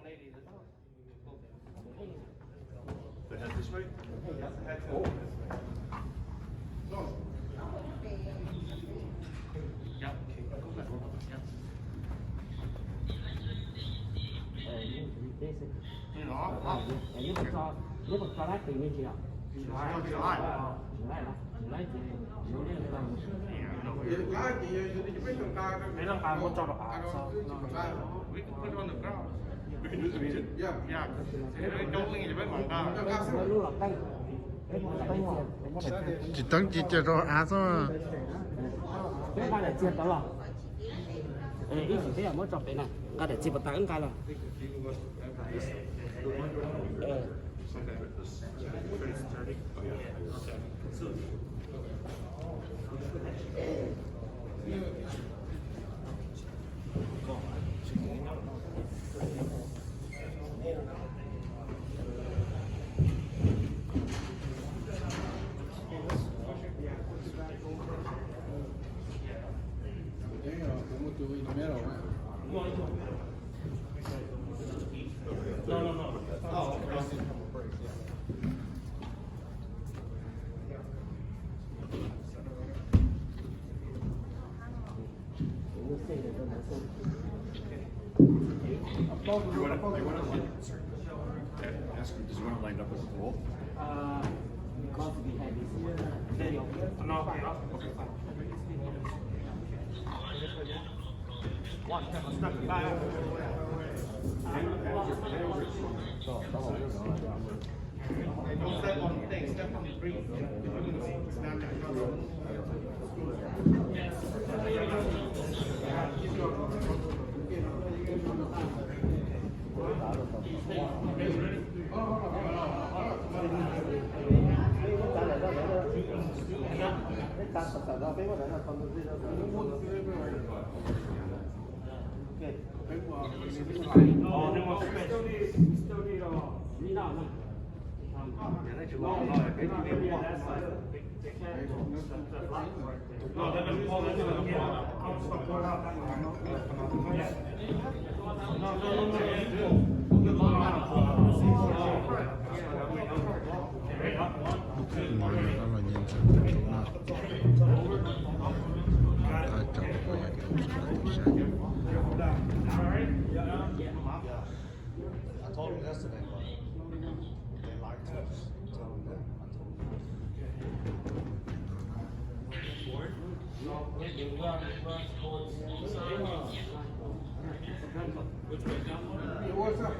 The head this way? Nếu mà cho lát tiền đi chị ạ. Chị lại chị nếu như là mấy năm qua có cho được à sao? We can put it on the ground. We can do the music? Yeah. Yeah. Don't think it's very long. lúc là tay chỉ tăng chỉ cho nó á sao cái cái này chia đó là ít chỉ thế là mới chọc cái này cái này chia một tảng cái là Ask him, does he want it lined up with the pole? because we had this video No, okay, fine. nó là nhân dân chúng nó ta trong cái nhà kiểu I told him yesterday, but they lied to us. Tell him that. I told him. What's up?